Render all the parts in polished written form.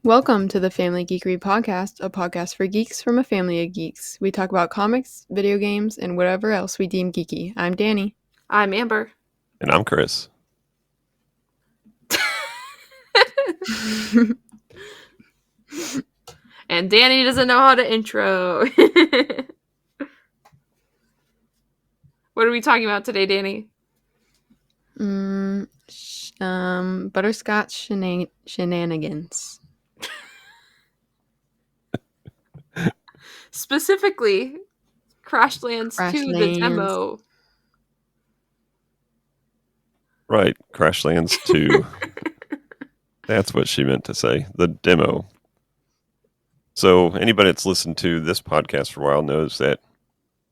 Welcome to the Family Geekery Podcast, a podcast for geeks from a family of geeks. We talk about comics, video games, and whatever else we deem geeky. I'm Danny. I'm Amber. And I'm Chris. And Danny doesn't know how to intro. What are we talking about today, Danny? Butterscotch Shenanigans. Specifically, Crashlands 2, the demo. Right, Crashlands 2. That's what she meant to say, the demo. So anybody that's listened to this podcast for a while knows that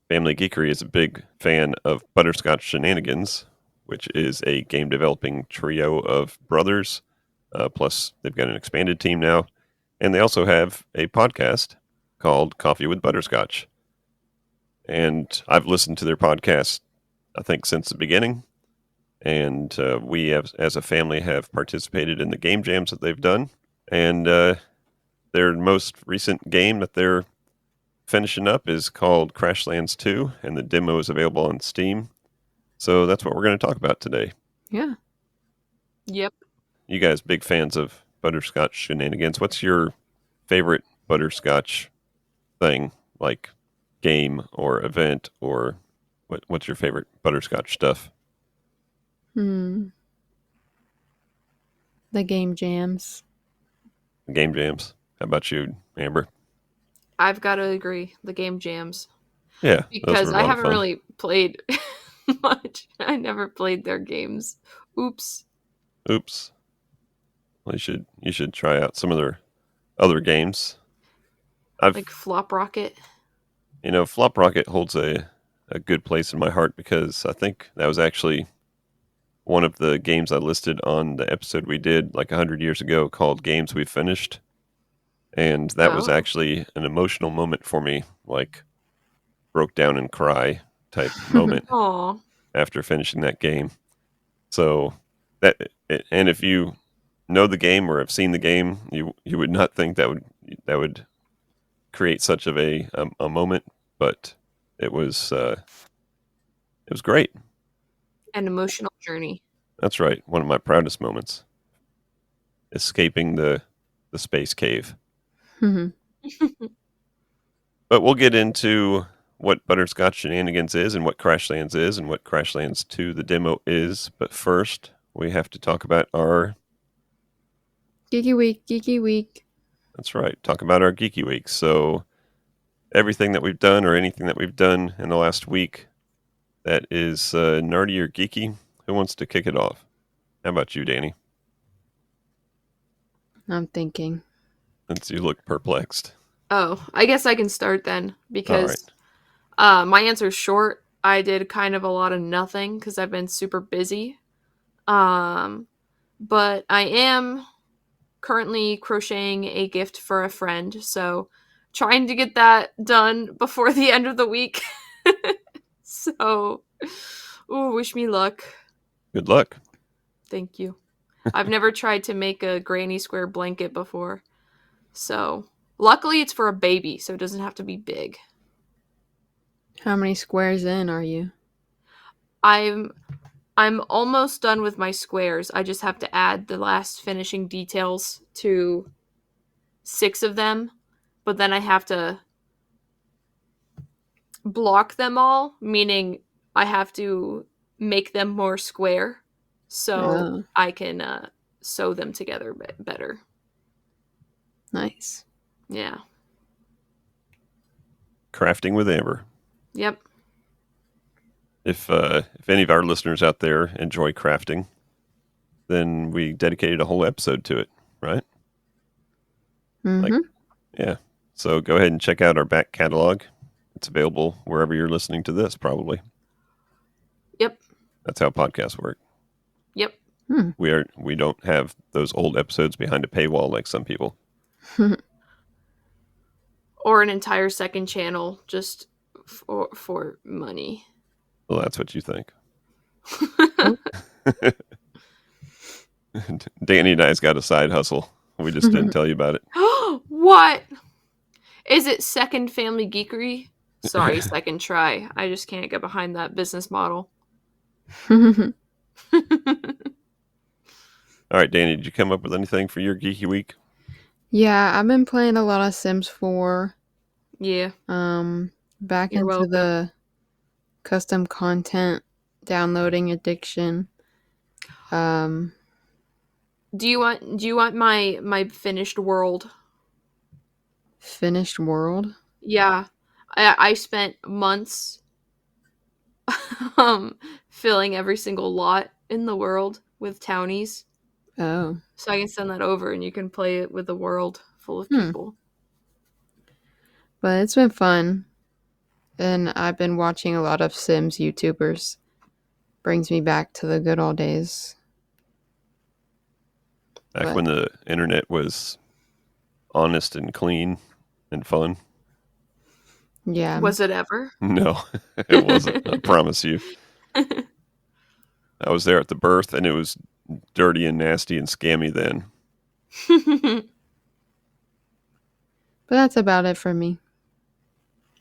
Family Geekery is a big fan of Butterscotch Shenanigans, which is a game developing trio of brothers. Plus, they've got an expanded team now. And they also have a podcast called Coffee with Butterscotch. And I've listened to their podcast, I think, since the beginning. And we, as a family, have participated in the game jams that they've done. And their most recent game that they're finishing up is called Crashlands 2, and the demo is available on Steam. So that's what we're going to talk about today. Yeah. Yep. You guys big fans of Butterscotch Shenanigans. What's your favorite Butterscotch thing, like game or event, or what's your favorite Butterscotch stuff? The game jams. Game jams. How about you, Amber? I've got to agree. The game jams. Yeah. Because I haven't really played much. I never played their games. Oops. Well, you should try out some of their other games. Like Flop Rocket. You know, Flop Rocket holds a good place in my heart because I think that was actually one of the games I listed on the episode we did like 100 years ago called Games We Finished. And that was actually an emotional moment for me, like broke down and cry type moment after finishing that game. So and if you know the game or have seen the game, you would not think that would create such of a moment, but it was great. An emotional journey. That's right. One of my proudest moments. Escaping the space cave. But we'll get into what Butterscotch Shenanigans is and what Crashlands is and what Crashlands 2, the demo, is. But first, we have to talk about our... Geeky Week. That's right. Talk about our Geeky Week. So everything that we've done or anything that we've done in the last week that is nerdy or geeky, who wants to kick it off? How about you, Danny? I'm thinking. Since you look perplexed. Oh, I guess I can start then because my answer's short. I did kind of a lot of nothing because I've been super busy. But I am currently crocheting a gift for a friend, so trying to get that done before the end of the week. So, wish me luck. Good luck. Thank you. I've never tried to make a granny square blanket before. So, luckily it's for a baby, so it doesn't have to be big. How many squares in are you? I'm almost done with my squares. I just have to add the last finishing details to 6 of them, but then I have to block them all, meaning I have to make them more square so I can sew them together better. Nice. Yeah. Crafting with Amber. Yep. If any of our listeners out there enjoy crafting, then we dedicated a whole episode to it, right? Yeah. So go ahead and check out our back catalog. It's available wherever you're listening to this, probably. Yep. That's how podcasts work. Yep. We don't have those old episodes behind a paywall like some people. Or an entire second channel just for money. Well, that's what you think. Danny and I's got a side hustle. We just didn't tell you about it. What? Is it second family geekery? Sorry, second try. I just can't get behind that business model. All right, Danny, did you come up with anything for your geeky week? Yeah, I've been playing a lot of Sims 4. Yeah. Back You're into welcome. the custom content downloading addiction. Do you want my finished world? Finished world? Yeah. I spent months filling every single lot in the world with townies. Oh. So I can send that over and you can play it with a world full of people. But it's been fun. And I've been watching a lot of Sims YouTubers. Brings me back to the good old days. Back when the internet was honest and clean and fun. Yeah. Was it ever? No, it wasn't. I promise you. I was there at the birth, and it was dirty and nasty and scammy then. But that's about it for me.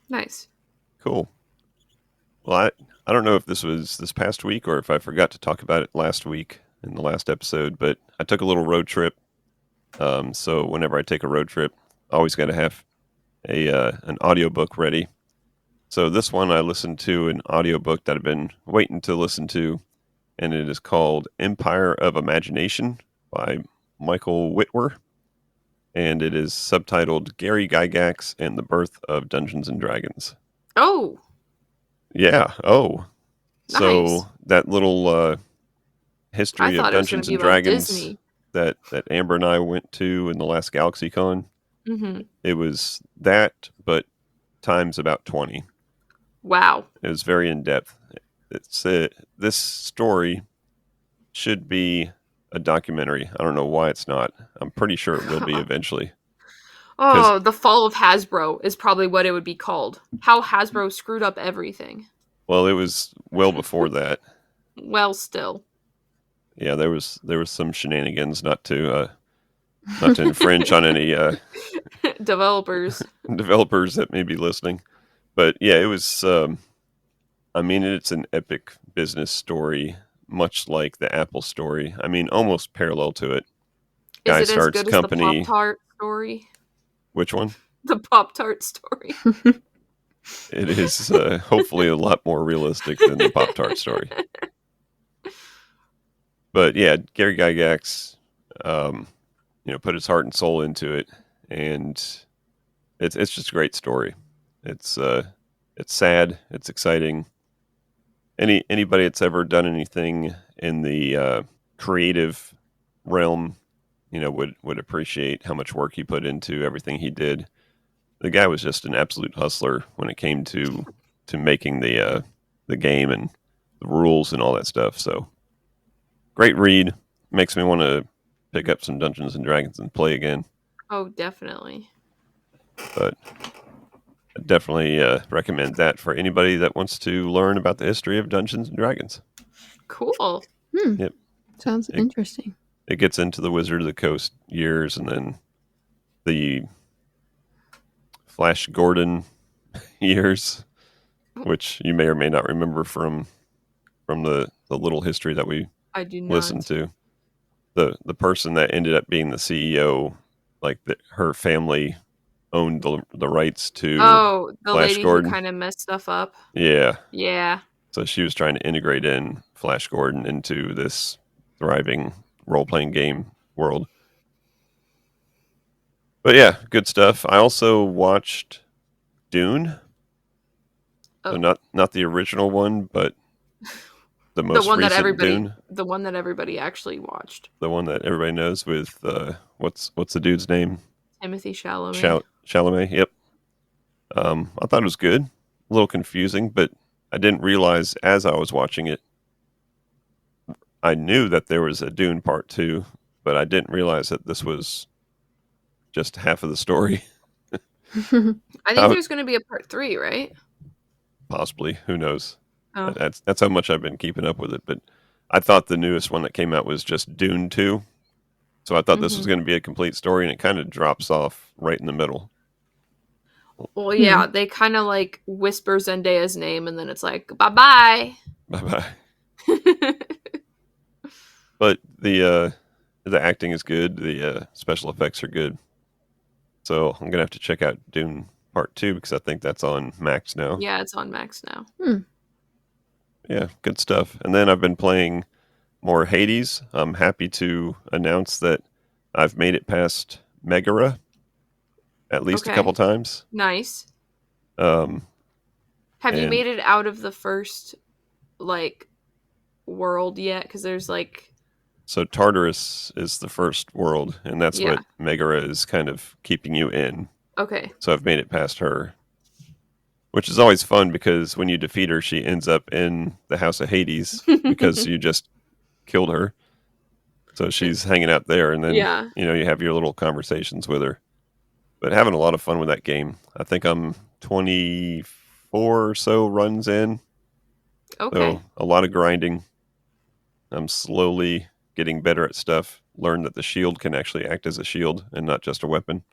Nice. Cool. Well, I don't know if this was this past week or if I forgot to talk about it last week in the last episode, but I took a little road trip. So whenever I take a road trip, I always got to have an audiobook ready. So this one I listened to an audiobook that I've been waiting to listen to, and it is called Empire of Imagination by Michael Whitwer. And it is subtitled Gary Gygax and the Birth of Dungeons and Dragons. Oh. Yeah. Oh. Nice. So that little history of Dungeons and Dragons that Amber and I went to in the last GalaxyCon, it was that, but times about 20. Wow. It was very in-depth. This story should be a documentary. I don't know why it's not. I'm pretty sure it will be eventually. Oh, the fall of Hasbro is probably what it would be called. How Hasbro screwed up everything. Well, it was well before that. Well, still. Yeah, there was some shenanigans, not to infringe on any developers that may be listening. But yeah, it was. I mean, it's an epic business story, much like the Apple story. I mean, almost parallel to it. Guy is it starts as good company. As the Pop-Tart story? Which one? The Pop-Tart story. It is hopefully a lot more realistic than the Pop-Tart story. But yeah, Gary Gygax, put his heart and soul into it, and it's just a great story. It's sad, it's exciting. Anybody that's ever done anything in the creative realm, would appreciate how much work he put into everything he did. The guy was just an absolute hustler when it came to making the game and the rules and all that stuff. So great read. Makes me want to pick up some Dungeons and Dragons and play again. Oh, definitely. But I definitely recommend that for anybody that wants to learn about the history of Dungeons and Dragons. Cool. Yep. Sounds interesting. It gets into the Wizard of the Coast years, and then the Flash Gordon years, which you may or may not remember from the little history that we listened to. The person that ended up being the CEO, like her family owned the rights to the Flash lady Gordon. Who kind of messed stuff up. Yeah. So she was trying to integrate in Flash Gordon into this thriving role-playing game world. But yeah, good stuff. I also watched Dune. Oh. So not the original one, but the most recent Dune. The one that everybody actually watched. The one that everybody knows with what's the dude's name? Timothy Chalamet. Chalamet, yep. I thought it was good. A little confusing, but I didn't realize as I was watching it. I knew that there was a Dune Part 2, but I didn't realize that this was just half of the story. I think there's going to be a Part 3, right? Possibly. Who knows? Oh. That's how much I've been keeping up with it. But I thought the newest one that came out was just Dune 2. So I thought this was going to be a complete story, and it kind of drops off right in the middle. Well, yeah, they kind of like whisper Zendaya's name, and then it's like, bye-bye. Bye-bye. But the acting is good. The special effects are good. So I'm going to have to check out Dune Part 2 because I think that's on Max now. Yeah, it's on Max now. Yeah, good stuff. And then I've been playing more Hades. I'm happy to announce that I've made it past Megara at least a couple times. Nice. Have you made it out of the first, like, world yet? Because there's, like... So Tartarus is the first world, and that's what Megara is kind of keeping you in. Okay. So I've made it past her, which is always fun because when you defeat her, she ends up in the House of Hades because you just killed her. So she's hanging out there, and then you have your little conversations with her. But having a lot of fun with that game. I think I'm 24 or so runs in. Okay. So a lot of grinding. I'm slowly getting better at stuff. Learned that the shield can actually act as a shield and not just a weapon.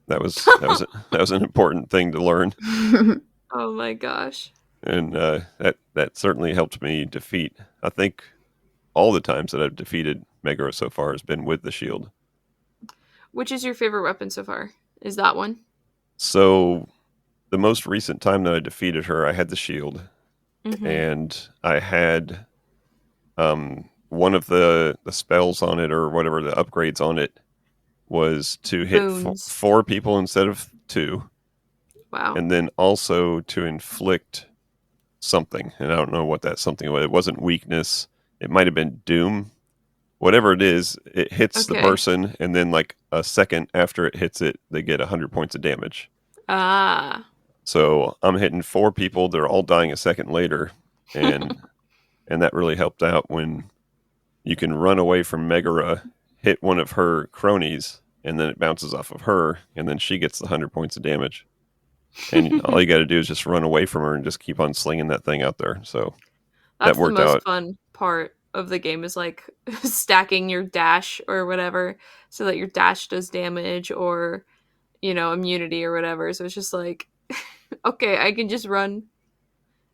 That was an important thing to learn. Oh my gosh. And that certainly helped me defeat. I think all the times that I've defeated Megara so far has been with the shield. Which is your favorite weapon so far? Is that one? So the most recent time that I defeated her, I had the shield. And I had one of the spells on it, or whatever, the upgrades on it, was to hit 4 people instead of 2. Wow. And then also to inflict something. And I don't know what that something was. It wasn't weakness. It might have been doom. Whatever it is, it hits the person, and then like a second after it hits it, they get 100 points of damage. Ah. So I'm hitting 4 people. They're all dying a second later. And and that really helped out when you can run away from Megara, hit one of her cronies, and then it bounces off of her, and then she gets the 100 points of damage. And all you got to do is just run away from her and just keep on slinging that thing out there. So that's that worked out. The most fun part of the game is like stacking your dash or whatever so that your dash does damage or, immunity or whatever. So it's just like, okay, I can just run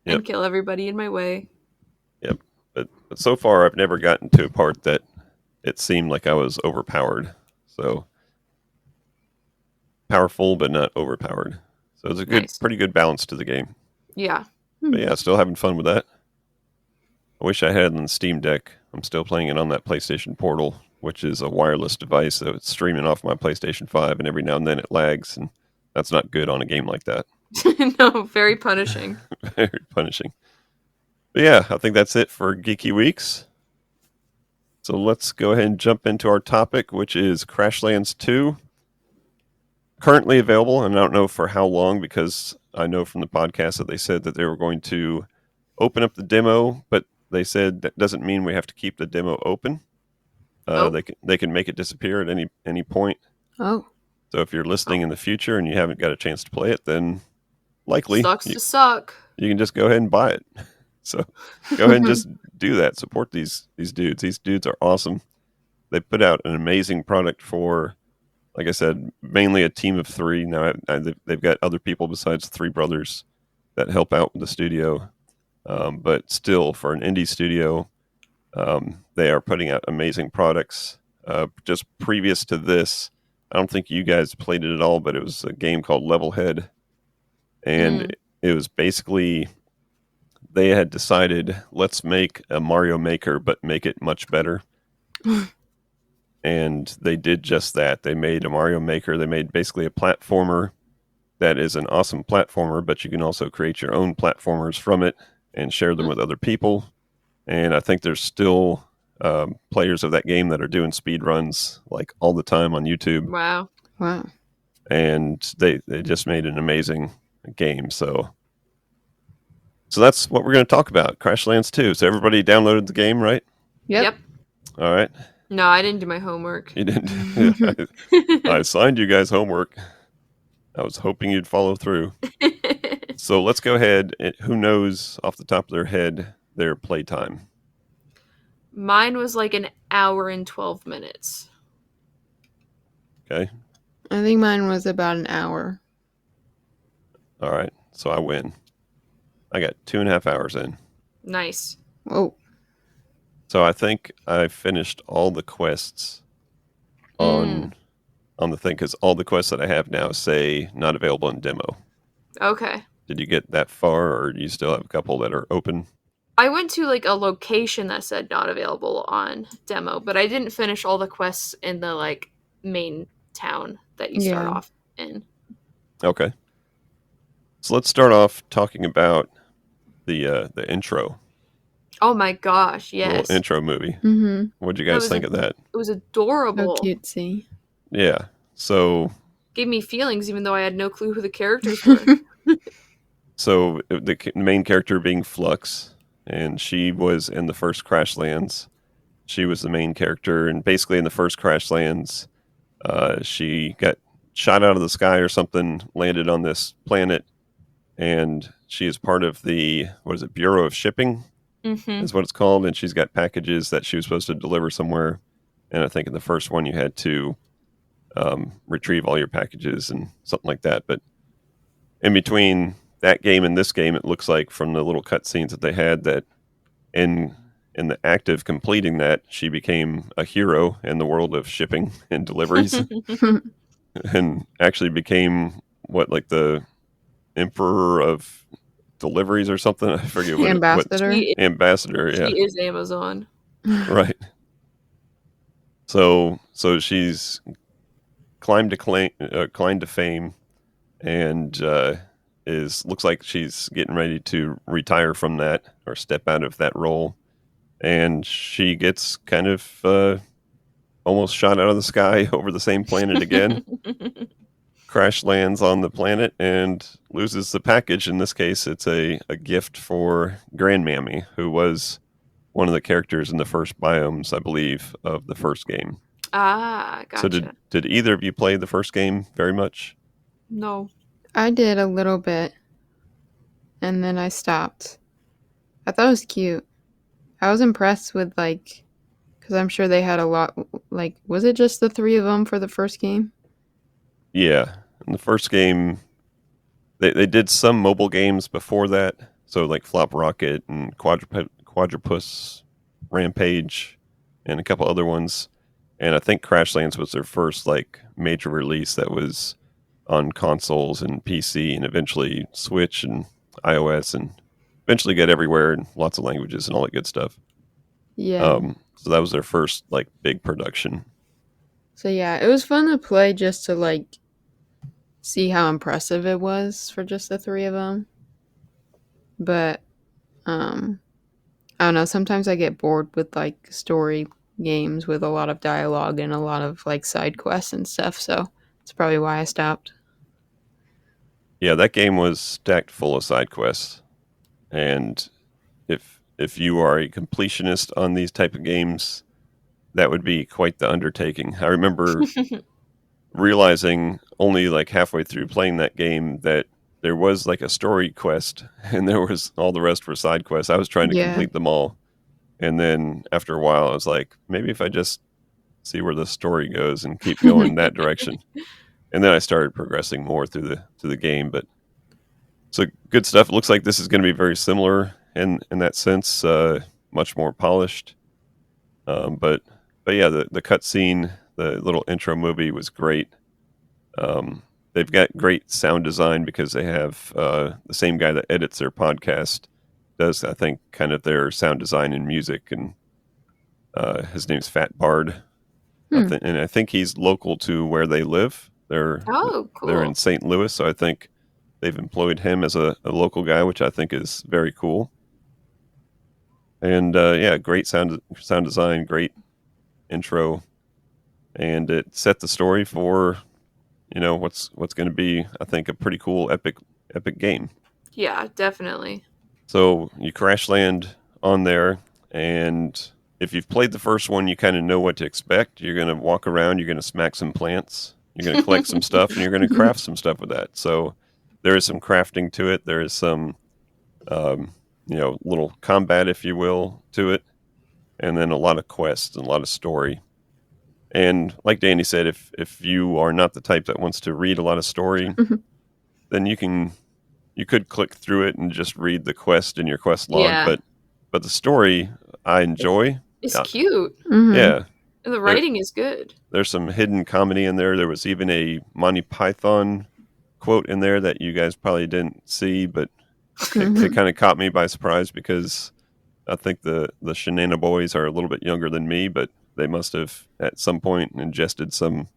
and kill everybody in my way. Yep. But so far, I've never gotten to a part that it seemed like I was overpowered. So powerful, but not overpowered. So it's a pretty good balance to the game. Yeah. But yeah, still having fun with that. I wish I had on the Steam Deck. I'm still playing it on that PlayStation Portal, which is a wireless device. So it's streaming off my PlayStation 5, and every now and then it lags, and that's not good on a game like that. No, very punishing. Very punishing. But yeah, I think that's it for Geeky Weeks. So let's go ahead and jump into our topic, which is Crashlands 2. Currently available, and I don't know for how long, because I know from the podcast that they said that they were going to open up the demo, but they said that doesn't mean we have to keep the demo open. They can make it disappear at any point. Oh. So if you're listening in the future and you haven't got a chance to play it, then likely sucks to suck. You can just go ahead and buy it. So go ahead and just do that. Support these dudes. These dudes are awesome. They put out an amazing product for, like I said, mainly a team of 3. Now they've got other people besides the 3 brothers that help out with the studio. But still, for an indie studio, they are putting out amazing products. Just previous to this, I don't think you guys played it at all, but it was a game called Levelhead. And it was basically, they had decided, let's make a Mario Maker, but make it much better. And they did just that. They made a Mario Maker. They made basically a platformer that is an awesome platformer, but you can also create your own platformers from it and share them with other people. And I think there's still players of that game that are doing speed runs like all the time on YouTube. Wow. And they just made an amazing game. So that's what we're going to talk about, Crashlands 2. So everybody downloaded the game, right? Yep. All right. No, I didn't do my homework. You didn't? I assigned you guys homework. I was hoping you'd follow through. So let's go ahead. Who knows off the top of their head their playtime? Mine was like an hour and 12 minutes. Okay. I think mine was about an hour. All right. So I win. I got 2.5 hours in. Nice. Whoa. So I think I finished all the quests on the thing, because all the quests that I have now say not available in demo. Okay. Did you get that far, or do you still have a couple that are open? I went to like a location that said not available on demo, but I didn't finish all the quests in the like main town that you start Yeah. off in. Okay. So let's start off talking about the intro, Oh my gosh, the little yes. intro movie. Mm-hmm. What'd you That guys was think of that? it was So adorable. cutesy. Yeah. So Gave me feelings even though I had no clue who the characters were. the main character being Flux, and she was in the first Crashlands. She was the main character, and basically in the first Crashlands, she got shot out of the sky or something, landed on this planet, and she is part of the, what is it, Bureau of Shipping Mm-hmm. is what it's called, and she's got packages that she was supposed to deliver somewhere. And I think in the first one you had to retrieve all your packages and something like that. But in between that game and this game, it looks like from the little cutscenes that they had that in the act of completing that, she became a hero in the world of shipping and deliveries, and actually became what, like the emperor of deliveries or something. I forget what Ambassador. ambassador. She Yeah, is Amazon. right. So she's climbed to fame, and is looks like she's getting ready to retire from that or step out of that role, and she gets kind of almost shot out of the sky over the same planet again. Crash lands on the planet and loses the package. In this case, it's a gift for Grandmammy, who was one of the characters in the first biomes, I believe, of the first game. Ah, So gotcha. did either of you play the first game very much? No. I did a little bit, and then I stopped. I thought it was cute. I was impressed with, like, because I'm sure they had a lot. Like, was it just the three of them for the first game? Yeah. In the first game, they did some mobile games before that. So like Flop Rocket and Quadrupus Rampage and a couple other ones. And I think Crashlands was their first like major release that was on consoles and PC and eventually Switch and iOS, and eventually got everywhere in lots of languages and all that good stuff. Yeah. So that was their first like big production. So yeah, it was fun to play just to like see how impressive it was for just the three of them. But I don't know, sometimes I get bored with like story games with a lot of dialogue and a lot of like side quests and stuff, so that's probably why I stopped. Yeah, that game was stacked full of side quests, and if you are a completionist on these type of games, that would be quite the undertaking. I remember realizing only like halfway through playing that game that there was like a story quest and there was all the rest were side quests. I was trying to Yeah. complete them all, and then after a while I was like, maybe if I just see where the story goes and keep going that direction. And then I started progressing more through the game. But so good stuff. It looks like this is going to be very similar in that sense, much more polished. But yeah, the cutscene, the little intro movie was great. They've got great sound design because they have the same guy that edits their podcast does, I think, kind of their sound design and music, and his name's Fat Bard. Hmm. And I think he's local to where they live. Oh, They're in cool. St. Louis, so I think they've employed him as a local guy, which I think is very cool. And yeah, great sound design, great intro, and it set the story for what's going to be, I think, a pretty cool epic game. Yeah, definitely. So you crash land on there, and if you've played the first one, you kind of know what to expect. You're going to walk around, you're going to smack some plants, you're going to collect some stuff, and you're going to craft some stuff with that. So there is some crafting to it. There is some little combat, if you will, to it, and then a lot of quests and a lot of story. And like Danny said, if you are not the type that wants to read a lot of story, then you could click through it and just read the quest in your quest log. Yeah. But the story I enjoy. It's cute. Yeah. And the writing is good. There's some hidden comedy in there. There was even a Monty Python quote in there that you guys probably didn't see, but it kind of caught me by surprise because I think the Shenanigans boys are a little bit younger than me, but they must have at some point ingested some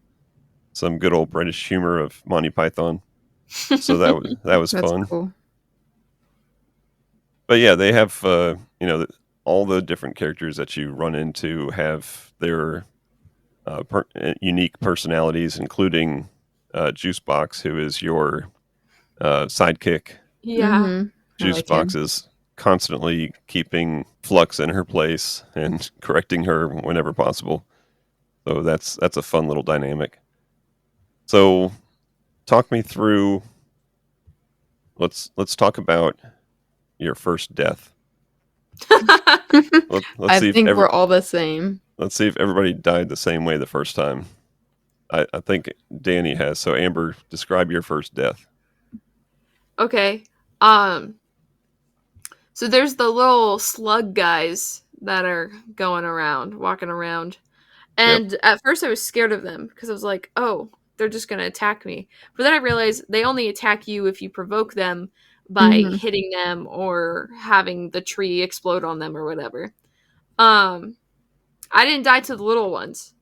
good old British humor of Monty Python. So that was That's fun. cool. But yeah, they have all the different characters that you run into have their unique personalities, including Juicebox, who is your sidekick. Yeah. Juicebox is constantly keeping Flux in her place and correcting her whenever possible. So that's a fun little dynamic. So talk me through. Let's talk about your first death. I think we're all the same. Let's see if everybody died the same way the first time. I think Danny has. So Amber, describe your first death. Okay. So there's the little slug guys that are walking around. And at first I was scared of them because I was like, oh, they're just going to attack me. But then I realized they only attack you if you provoke them by hitting them or having the tree explode on them or whatever. I didn't die to the little ones,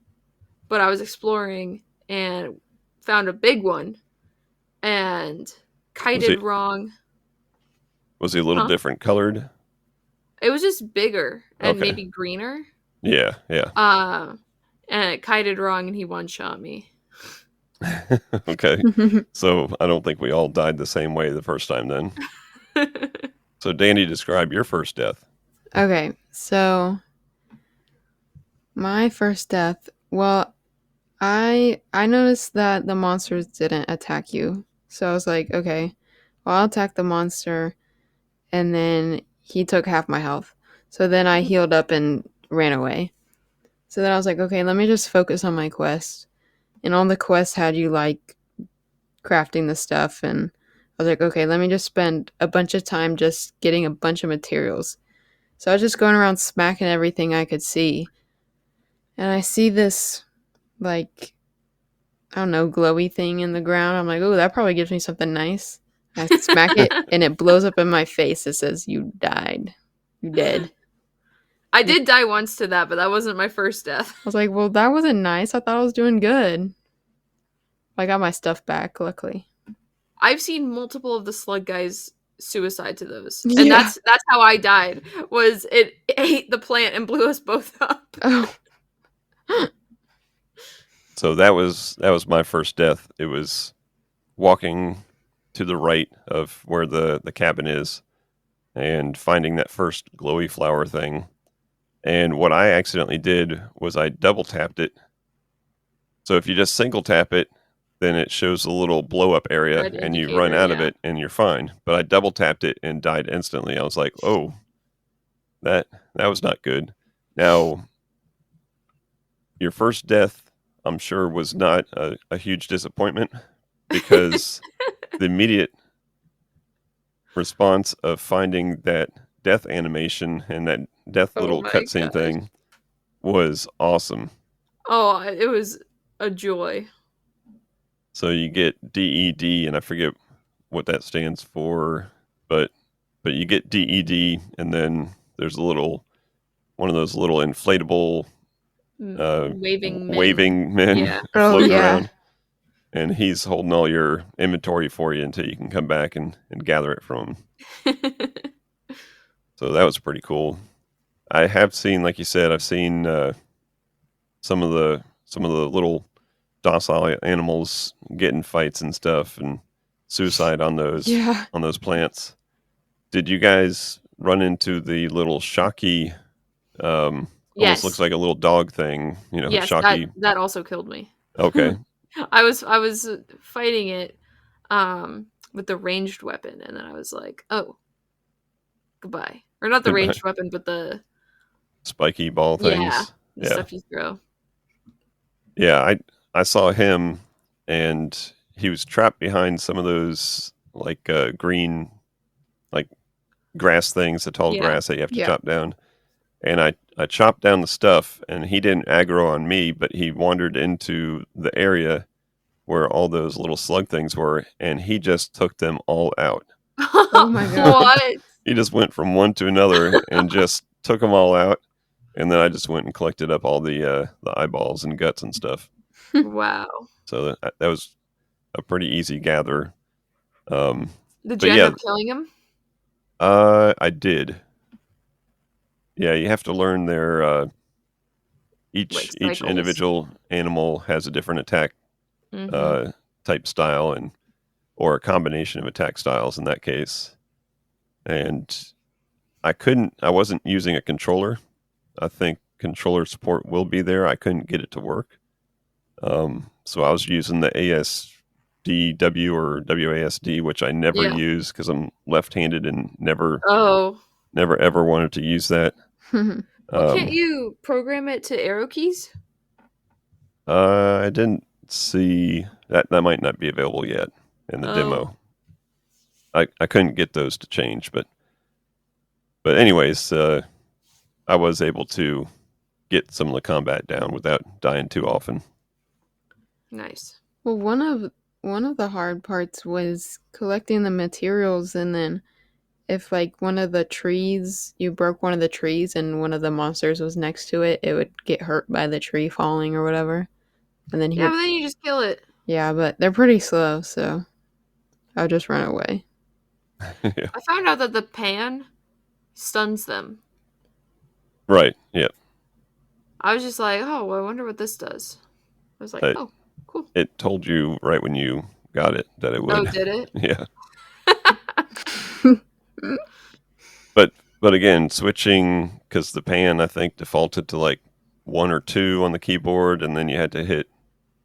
but I was exploring and found a big one and kited wrong. Was he a little different colored? It was just bigger and maybe greener. Yeah. And it kited wrong and he one-shot me. Okay. So I don't think we all died the same way the first time then. So Danny, describe your first death. Okay, so my first death, well, I noticed that the monsters didn't attack you. So I was like, okay, well, I'll attack the monster. And then he took half my health. So then I healed up and ran away. So then I was like, okay, let me just focus on my quest. And all the quests had you like crafting the stuff. And I was like, okay, let me just spend a bunch of time just getting a bunch of materials. So I was just going around smacking everything I could see. And I see this, like, I don't know, glowy thing in the ground. I'm like, oh, that probably gives me something nice. I smack it, and it blows up in my face. It says, you died. You dead. I did die once to that, but that wasn't my first death. I was like, well, that wasn't nice. I thought I was doing good. I got my stuff back, luckily. I've seen multiple of the slug guys suicide to those. Yeah. And that's how I died, was it ate the plant and blew us both up. Oh. So that was my first death. It was walking to the right of where the cabin is and finding that first glowy flower thing. And what I accidentally did was I double tapped it. So if you just single tap it, then it shows a little blow up area and you run out of it and you're fine. But I double tapped it and died instantly. I was like, oh, that was not good. Now, your first death, I'm sure, was not a huge disappointment because the immediate response of finding that death animation and that death little cutscene thing was awesome. Oh, it was a joy. So you get DED, and I forget what that stands for, but you get DED, and then there's one of those little inflatable waving men floating around, and he's holding all your inventory for you until you can come back and gather it from him. So that was pretty cool. I have seen, like you said, I've seen some of the little docile animals getting fights and stuff and suicide on those plants. Did you guys run into the little Shocky? Almost looks like a little dog thing, Yes, Shocky. that also killed me. Okay. I was fighting it with the ranged weapon, and then I was like, oh, goodbye. Or not the ranged weapon, but the spiky ball things. Yeah, the stuff you throw. Yeah, I saw him, and he was trapped behind some of those like green, like grass things, the tall Yeah. grass that you have to Yeah. chop down. And I chopped down the stuff, and he didn't aggro on me, but he wandered into the area where all those little slug things were, and he just took them all out. Oh my god. What? He just went from one to another and just took them all out. And then I just went and collected up all the eyeballs and guts and stuff. Wow. So that was a pretty easy gather. Did But you end yeah, up killing him? I did. Yeah, you have to learn their Like each cycles. individual animal has a different attack Mm-hmm. type style, and or a combination of attack styles in that case. And I wasn't using a controller. I think controller support will be there. I couldn't get it to work. So I was using the ASDW or WASD, which I never Yeah. use because I'm left-handed and never Oh. ever wanted to use that. Well, can't Um, you program it to arrow keys? I didn't see that might not be available yet in the Oh. demo. I couldn't get those to change, but anyways, I was able to get some of the combat down without dying too often. Nice. Well, one of the hard parts was collecting the materials, and then if like one of the trees, you broke one of the trees and one of the monsters was next to it, it would get hurt by the tree falling or whatever. And then he Yeah, would but then you just kill it. Yeah, but they're pretty slow, so I would just run away. Yeah. I found out that the pan stuns them. Right. Yeah. I was just like, oh, well, I wonder what this does. I was like, It, oh, cool. it told you right when you got it that it Oh, would. did it? Yeah. But again, switching because the pan I think defaulted to like 1 or 2 on the keyboard, and then you had to hit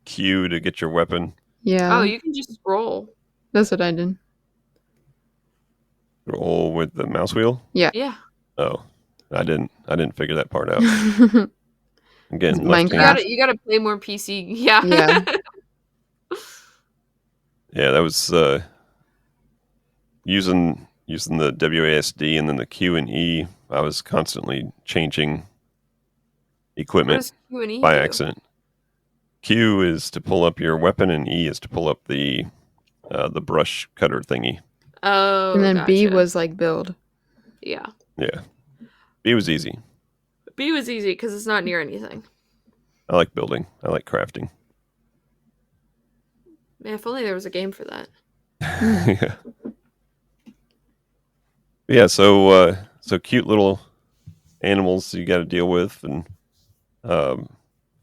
Q to get your weapon. Yeah, Oh, you can just scroll. that's what I did. Roll with the mouse wheel. Yeah. Yeah. Oh, I didn't figure that part out. It's Again, left hand. Minecraft. You gotta play more PC. Yeah. Yeah. Yeah, that was using the WASD and then the Q and E. I was constantly changing What equipment does Q and E by do? accident. Q is to pull up your weapon, and E is to pull up the brush cutter thingy. Oh, And then B gotcha. was like build. Yeah. Yeah, B was easy. B was easy because it's not near anything. I like building. I like crafting. Man, if only there was a game for that. Yeah. Yeah. So cute little animals you got to deal with, and fun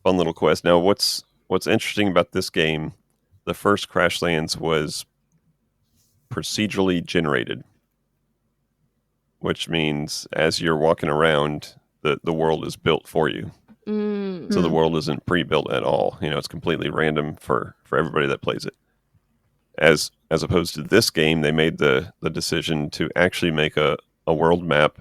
little quest. Now, what's interesting about this game? The first Crashlands was procedurally generated, which means as you're walking around, the world is built for you. Mm. So the world isn't pre-built at all. You know, it's completely random for everybody that plays it. As opposed to this game, they made the decision to actually make a world map.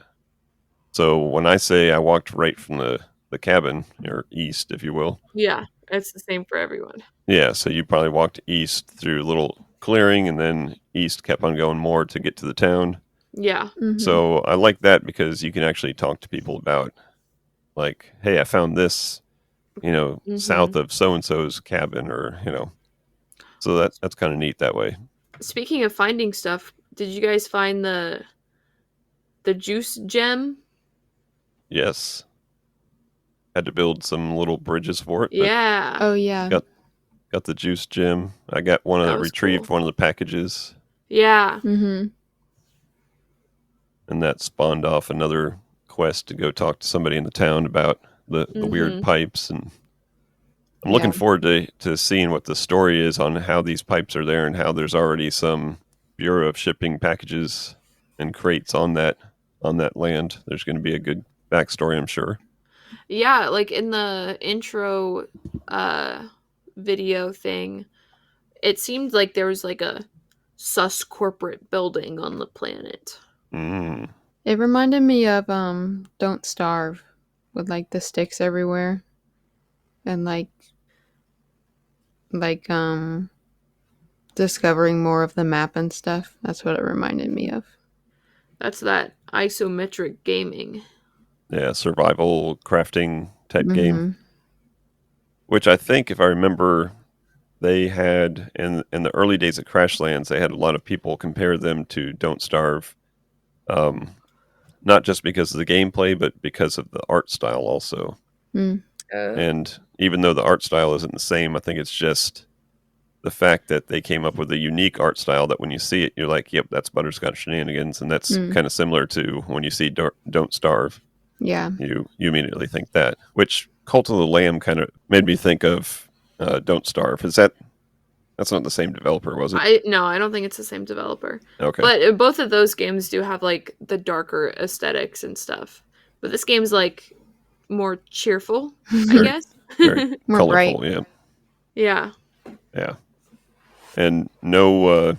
So when I say I walked right from the cabin, or east, if you will. Yeah, it's the same for everyone. Yeah, so you probably walked east through a little clearing, and then east kept on going more to get to the town. Yeah. Mhm. So I like that because you can actually talk to people about, like, hey, I found this, south of so and so's cabin, or so that's kind of neat that way. Speaking of finding stuff, did you guys find the juice gem? Yes, had to build some little bridges for it, but Yeah. Oh yeah. got the juice gem. I got one of That the was retrieved cool. one of the packages, Yeah. Mhm. and that spawned off another quest to go talk to somebody in the town about the weird pipes. And I'm looking forward to seeing what the story is on how these pipes are there, and how there's already some Bureau of Shipping packages and crates on that land. There's going to be a good backstory, I'm sure. Yeah, like in the intro video thing, it seemed like there was like a sus corporate building on the planet. Mm. It reminded me of Don't Starve, with like the sticks everywhere, and like like discovering more of the map and stuff. That's what it reminded me of. That's that isometric gaming. Yeah, survival crafting type game. Mm-hmm. Which I think, if I remember, they had in the early days of Crashlands, they had a lot of people compare them to Don't Starve. Not just because of the gameplay, but because of the art style also. Mm. And even though the art style isn't the same, I think it's just the fact that they came up with a unique art style that when you see it, you're like, yep, that's Butterscotch Shenanigans. And that's kind of similar to when you see Don't Starve. Yeah. You immediately think that. Which Cult of the Lamb kind of made me think of Don't Starve. That's not the same developer, was it? No, I don't think it's the same developer. Okay. But both of those games do have like the darker aesthetics and stuff. But this game's like more cheerful, I guess. Very More colorful, bright. yeah. Yeah. Yeah. And no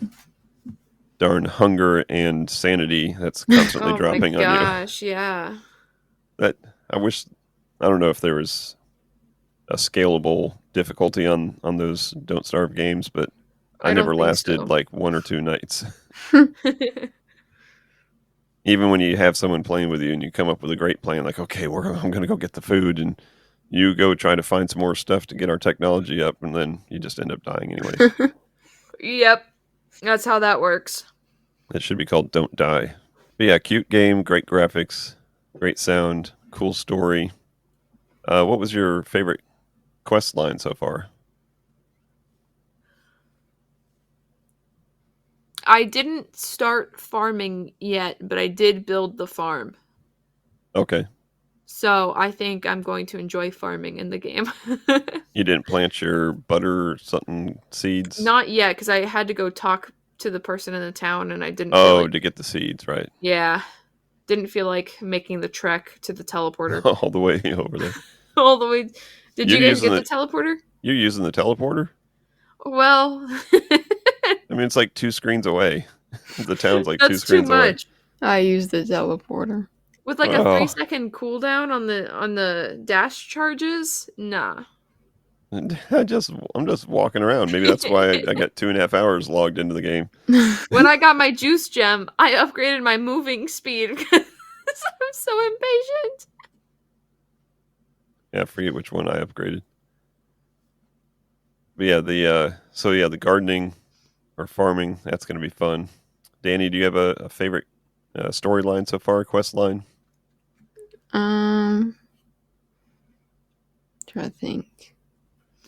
darn hunger and sanity that's constantly dropping my on you. gosh, yeah. I don't know if there was a scalable difficulty on those Don't Starve games, but I never lasted like 1 or 2 nights. Even when you have someone playing with you and you come up with a great plan, like, okay, I'm going to go get the food, and you go try to find some more stuff to get our technology up, and then you just end up dying anyways. Yep. That's how that works. It should be called Don't Die. But yeah, cute game, great graphics, great sound, cool story. What was your favorite quest line so far? I didn't start farming yet, but I did build the farm. Okay. So I think I'm going to enjoy farming in the game. You didn't plant your butter something seeds? Not yet, because I had to go talk to the person in the town, and I didn't feel like... to get the seeds, right. Yeah. Didn't feel like making the trek to the teleporter. All the way over there. All the way... Did you guys get the teleporter? You're using the teleporter? Well... I mean, it's like 2 screens away. The town's like That's 2 screens away. That's too much. I used the teleporter. With like a 3-second cooldown on the dash charges? Nah. I'm just walking around. Maybe that's why I got 2.5 hours logged into the game. When I got my juice gem, I upgraded my moving speed because I'm so impatient. Yeah, I forget which one I upgraded. But yeah, the gardening or farming, that's going to be fun. Danny, do you have a favorite storyline so far, quest line? Trying to think.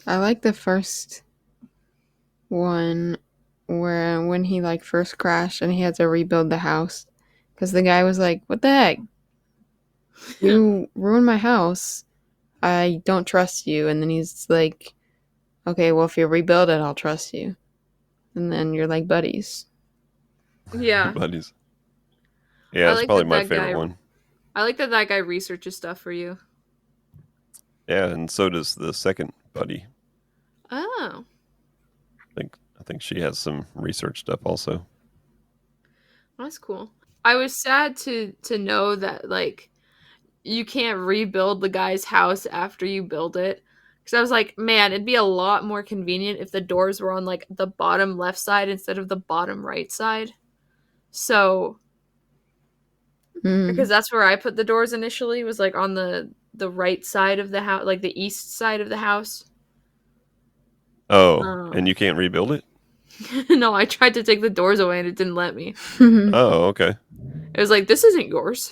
I like the first one where when he like first crashed and he had to rebuild the house because the guy was like, "What the heck? You ruined my house. I don't trust you." And then he's like, "Okay, well if you rebuild it, I'll trust you." And then you're like buddies. Yeah. Buddies. Yeah, it's probably my favorite one. I like that guy researches stuff for you. Yeah, and so does the second buddy. Oh. I think she has some research stuff also. That's cool. I was sad to know that like you can't rebuild the guy's house after you build it. Because I was like, man, it'd be a lot more convenient if the doors were on like the bottom left side instead of the bottom right side. So because that's where I put the doors initially, was like on the right side of the house, like the east side of the house. Oh, and you can't rebuild it? No, I tried to take the doors away and it didn't let me. Oh, okay. It was like, this isn't yours.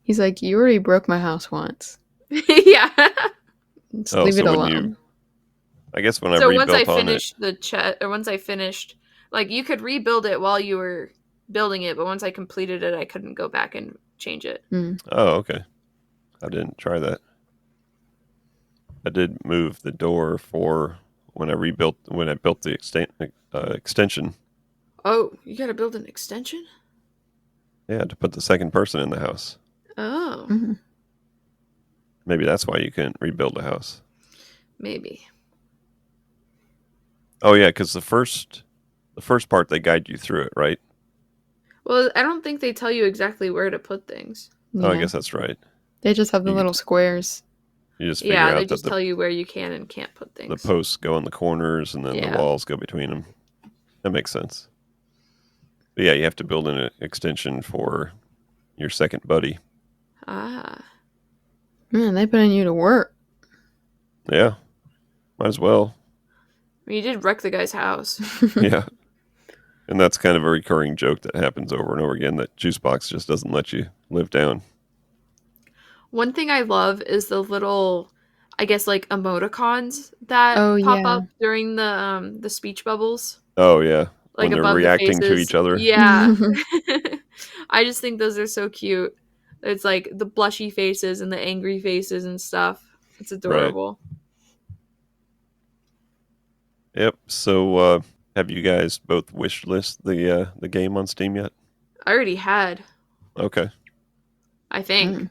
He's like, you already broke my house once. Yeah. Just leave it alone. I guess when I rebuilt once I finished the chat, or once I finished, like you could rebuild it while you were building it, but once I completed it, I couldn't go back and change it. Oh, okay. I didn't try that. I did move the door for when I built the extension. Oh, you gotta build an extension? Yeah, to put the second person in the house. Oh. Mm-hmm. Maybe that's why you couldn't rebuild the house. Maybe. Oh yeah, because the first part they guide you through it, right? Well, I don't think they tell you exactly where to put things. Yeah. Oh, I guess that's right. They just have the little squares. You just figure Yeah, they out that just tell you where you can and can't put the things. posts go in the corners and then the walls go between them. That makes sense. But yeah, you have to build an extension for your second buddy. Ah. Man, they putting you to work. Yeah, might as well. I mean, you did wreck the guy's house. Yeah. And that's kind of a recurring joke that happens over and over again, that Juicebox just doesn't let you live down. One thing I love is the little, I guess, like emoticons that Oh, pop yeah. up during the speech bubbles, Oh, yeah. like When they're above the reacting to faces. each other. Yeah. I just think those are so cute. It's like the blushy faces and the angry faces and stuff. It's adorable. Right. Yep. So, have you guys both wish list the game on Steam yet? I already had, Okay. I think. Mm.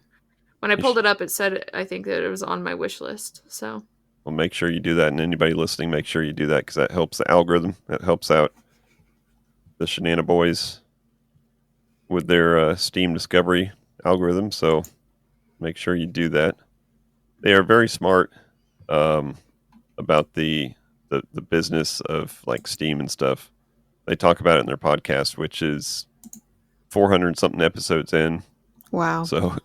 When I You pulled it up, it said, I think that it was on my wish list. So, Well, make sure you do that, and anybody listening, make sure you do that because that helps the algorithm. That helps out the Shenanigans boys with their Steam discovery algorithm. So make sure you do that. They are very smart about the business of like Steam and stuff. They talk about it in their podcast, which is 400 something episodes in. Wow. So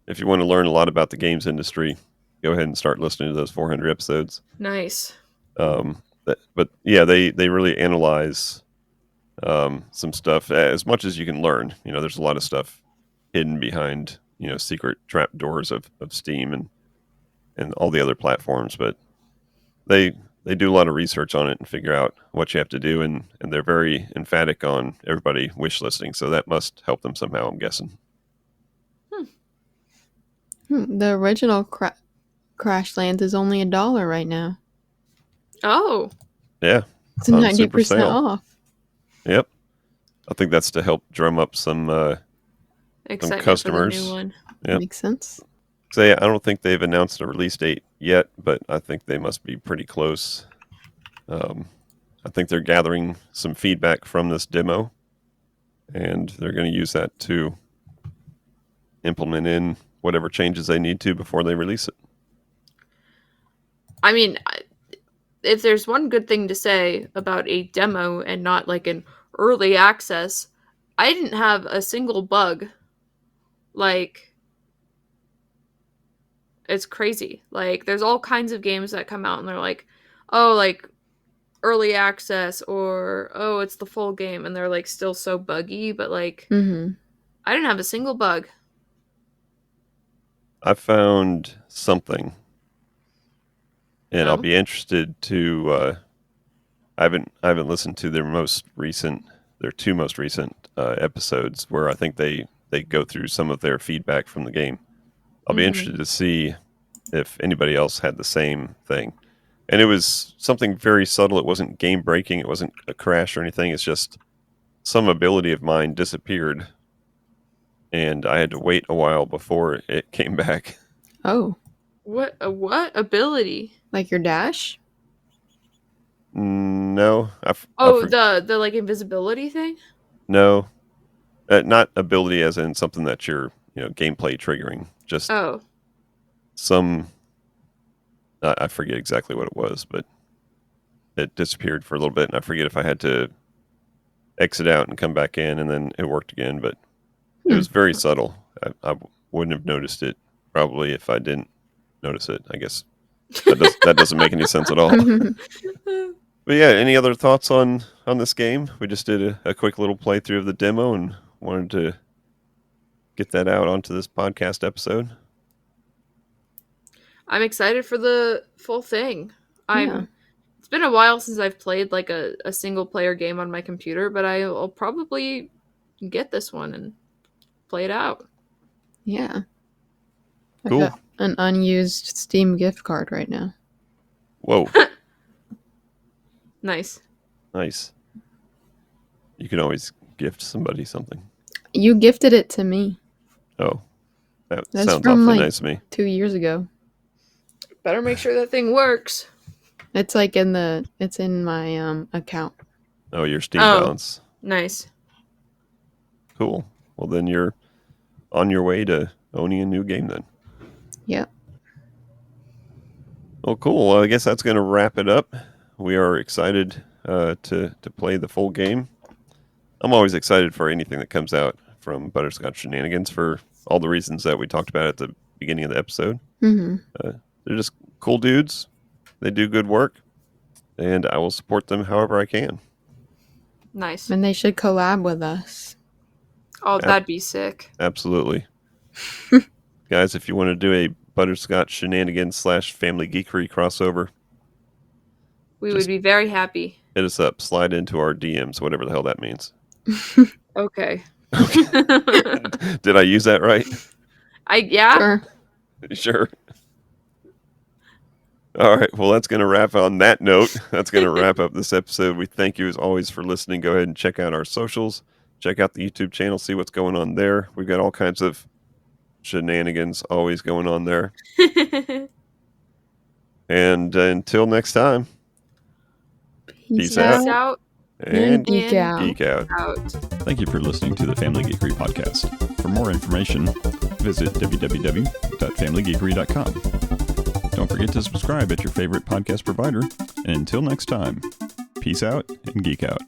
if you want to learn a lot about the games industry, go ahead and start listening to those 400 episodes. nice. But yeah, they really analyze some stuff as much as you can learn. You know, there's a lot of stuff hidden behind, you know, secret trap doors of Steam and all the other platforms, but they do a lot of research on it and figure out what you have to do, and they're very emphatic on everybody wish listing, so that must help them somehow, I'm guessing. The original Crashlands is only $1 right now. Oh. Yeah. It's On super 90% sale. off. Yep. I think that's to help drum up some Excitement customers. for the new one. Yep. Makes sense. So yeah, I don't think they've announced a release date yet, but I think they must be pretty close. I think they're gathering some feedback from this demo, and they're going to use that to implement in whatever changes they need to before they release it. I mean, if there's one good thing to say about a demo and not like an early access, I didn't have a single bug. Like, it's crazy. Like, there's all kinds of games that come out and they're like, oh, like early access, or oh, it's the full game, and they're like still so buggy, but like, Mm-hmm. I didn't have a single bug. I found something, and I'll Oh. be interested to. I haven't listened to their two most recent episodes where I think they go through some of their feedback from the game. I'll be interested to see if anybody else had the same thing. And it was something very subtle. It wasn't game breaking. It wasn't a crash or anything. It's just some ability of mine disappeared, and I had to wait a while before it came back. Oh, What ability? like your dash? No, Oh, the like invisibility thing? no, not ability as in something that you're gameplay triggering. Just Oh. some. I forget exactly what it was, but it disappeared for a little bit, and I forget if I had to exit out and come back in, and then it worked again. But it was very subtle. I wouldn't have noticed it probably if I didn't notice it. I guess that doesn't make any sense at all. But yeah, any other thoughts on this game? We just did a quick little playthrough of the demo and wanted to get that out onto this podcast episode. I'm excited for the full thing. Yeah. It's been a while since I've played like a single player game on my computer, but I'll probably get this one and play it out. Yeah. I Cool. got an unused Steam gift card right now. Whoa. Nice. Nice. You can always gift somebody something. You gifted it to me. Oh. That That's sounds from, awfully like, nice to me. 2 years ago. Better make sure that thing works. It's like it's in my account. Oh, your Steam balance. Nice. Cool. Well, then you're on your way to owning a new game then. Yep. Well, cool. Well, I guess that's going to wrap it up. We are excited to play the full game. I'm always excited for anything that comes out from Butterscotch Shenanigans for all the reasons that we talked about at the beginning of the episode. Mm-hmm. They're just cool dudes. They do good work, and I will support them however I can. Nice. And they should collab with us. Oh, that'd be sick. Absolutely. Guys, if you want to do a Butterscotch Shenanigans / Family Geekery crossover, we would be very happy. Hit us up. Slide into our DMs, whatever the hell that means. Okay. Did I use that right? Yeah. Sure. All right. Well, that's going to wrap on that note. That's going to wrap up this episode. We thank you as always for listening. Go ahead and check out our socials. Check out the YouTube channel. See what's going on there. We've got all kinds of shenanigans always going on there. And until next time, peace out. And geek out. Geek out. Thank you for listening to the Family Geekery podcast. For more information, visit www.familygeekery.com. Don't forget to subscribe at your favorite podcast provider. And until next time, peace out and geek out.